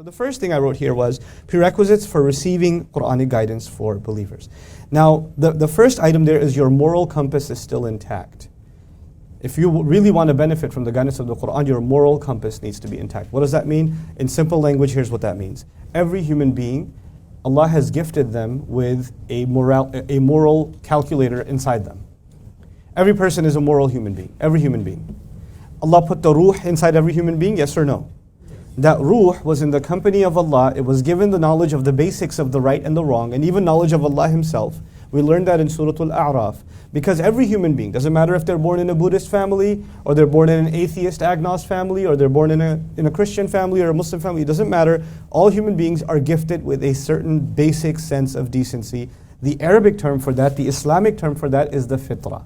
the first thing I wrote here was prerequisites for receiving Quranic guidance for believers. Now, the first item there is your moral compass is still intact. If you really want to benefit from the guidance of the Quran, your moral compass needs to be intact. What does that mean? In simple language, here's what that means. Every human being, Allah has gifted them with a moral calculator inside them. Every person is a moral human being, every human being. Allah put the ruh inside every human being, yes or no? That ruh was in the company of Allah. It was given the knowledge of the basics of the right and the wrong, and even knowledge of Allah Himself. We learned that in Surah Al-A'raf. Because every human being, doesn't matter if they're born in a Buddhist family, or they're born in an atheist agnost family, or they're born in a Christian family or a Muslim family, it doesn't matter. All human beings are gifted with a certain basic sense of decency. The Arabic term for that, the Islamic term for that is the fitrah.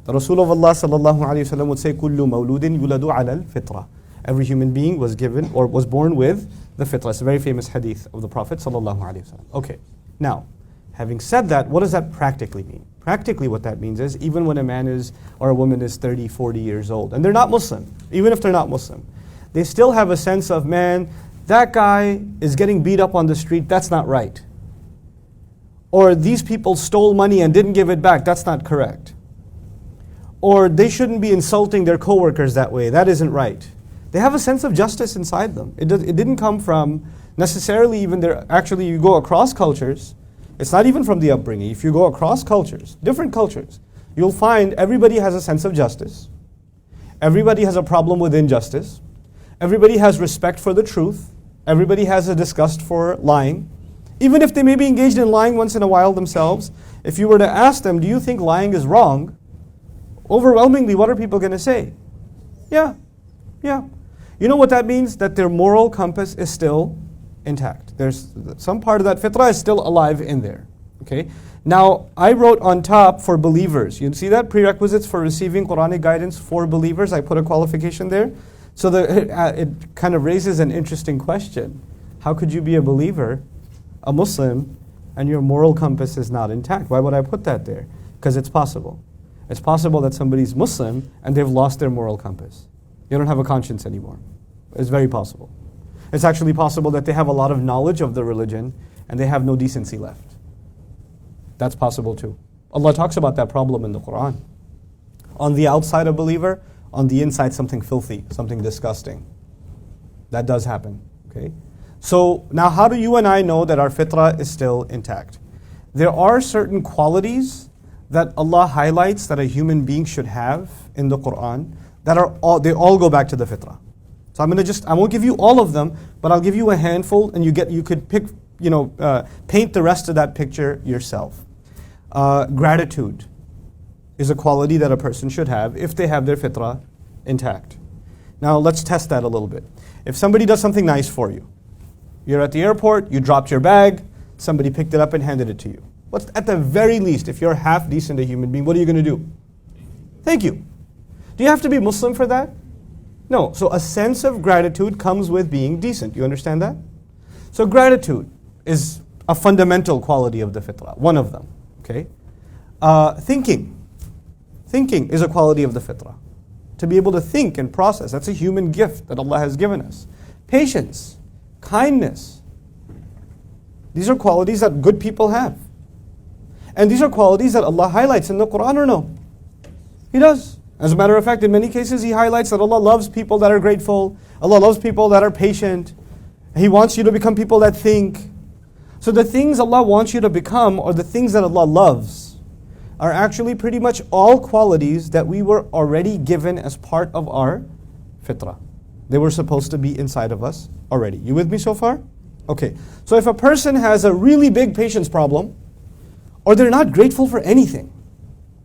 The Rasul of Allah sallallahu alayhi wa sallam would say, كُلُّ مَوْلُودٍ يُولَدُ عَلَى الْفِطْرَةِ. Every human being was given or was born with the fitrah. It's a very famous hadith of the Prophet sallallahu alayhi wa sallam. Okay, now, having said that, what does that practically mean? Practically what that means is, even when a man is, or a woman is 30, 40 years old, and they're not Muslim, even if they're not Muslim, they still have a sense of, man, that guy is getting beat up on the street, that's not right. Or these people stole money and didn't give it back, that's not correct. Or they shouldn't be insulting their coworkers that way, that isn't right. They have a sense of justice inside them. It didn't come from necessarily even their, actually you go across cultures, it's not even from the upbringing. If you go across cultures, different cultures, you'll find everybody has a sense of justice. Everybody has a problem with injustice. Everybody has respect for the truth. Everybody has a disgust for lying. Even if they may be engaged in lying once in a while themselves, if you were to ask them, do you think lying is wrong? Overwhelmingly, what are people going to say? Yeah. You know what that means? That their moral compass is still intact. There's some part of that fitrah is still alive in there. Okay. Now, I wrote on top for believers. You see that? Prerequisites for receiving Quranic guidance for believers. I put a qualification there. So it kind of raises an interesting question. How could you be a believer, a Muslim, and your moral compass is not intact? Why would I put that there? Because it's possible. It's possible that somebody's Muslim and they've lost their moral compass. They don't have a conscience anymore. It's very possible. It's actually possible that they have a lot of knowledge of the religion and they have no decency left. That's possible too. Allah talks about that problem in the Quran. On the outside a believer, on the inside something filthy, something disgusting. That does happen. Okay. So now how do you and I know that our fitrah is still intact? There are certain qualities that Allah highlights that a human being should have in the Quran that they all go back to the fitrah. So I won't give you all of them, but I'll give you a handful, and you could pick, paint the rest of that picture yourself. Gratitude is a quality that a person should have if they have their fitrah intact. Now let's test that a little bit. If somebody does something nice for you, you're at the airport, you dropped your bag, somebody picked it up and handed it to you. What's at the very least, if you're half decent a human being, what are you going to do? Thank you. Do you have to be Muslim for that? No. So a sense of gratitude comes with being decent. You understand that? So gratitude is a fundamental quality of the fitrah, one of them. Okay. Thinking is a quality of the fitrah. To be able to think and process, that's a human gift that Allah has given us. Patience, kindness. These are qualities that good people have. And these are qualities that Allah highlights in the Quran, or no? He does. As a matter of fact, in many cases, He highlights that Allah loves people that are grateful. Allah loves people that are patient. He wants you to become people that think. So the things Allah wants you to become, or the things that Allah loves, are actually pretty much all qualities that we were already given as part of our fitrah. They were supposed to be inside of us already. You with me so far? Okay. So if a person has a really big patience problem, or they're not grateful for anything,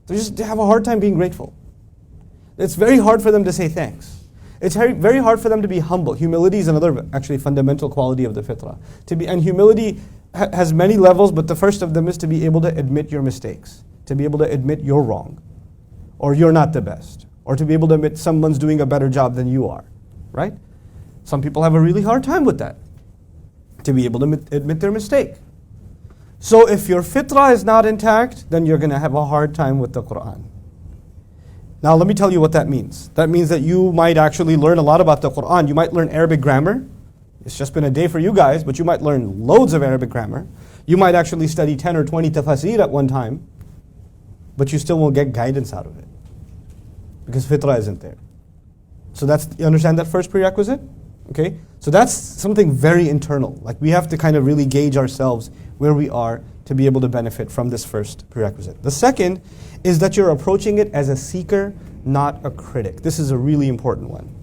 they have a hard time being grateful. It's very hard for them to say thanks. It's very hard for them to be humble. Humility is another actually fundamental quality of the fitrah. And humility has many levels, but the first of them is to be able to admit your mistakes, to be able to admit you're wrong, or you're not the best, or to be able to admit someone's doing a better job than you are, right? Some people have a really hard time with that, to be able to admit their mistake. So if your fitrah is not intact, then you're going to have a hard time with the Quran. Now let me tell you what that means. That means that you might actually learn a lot about the Quran. You might learn Arabic grammar. It's just been a day for you guys, but you might learn loads of Arabic grammar. You might actually study 10 or 20 tafasir at one time, but you still won't get guidance out of it because fitrah isn't there. So you understand that first prerequisite? Okay? So that's something very internal. Like we have to kind of really gauge ourselves where we are to be able to benefit from this first prerequisite. The second is that you're approaching it as a seeker, not a critic. This is a really important one.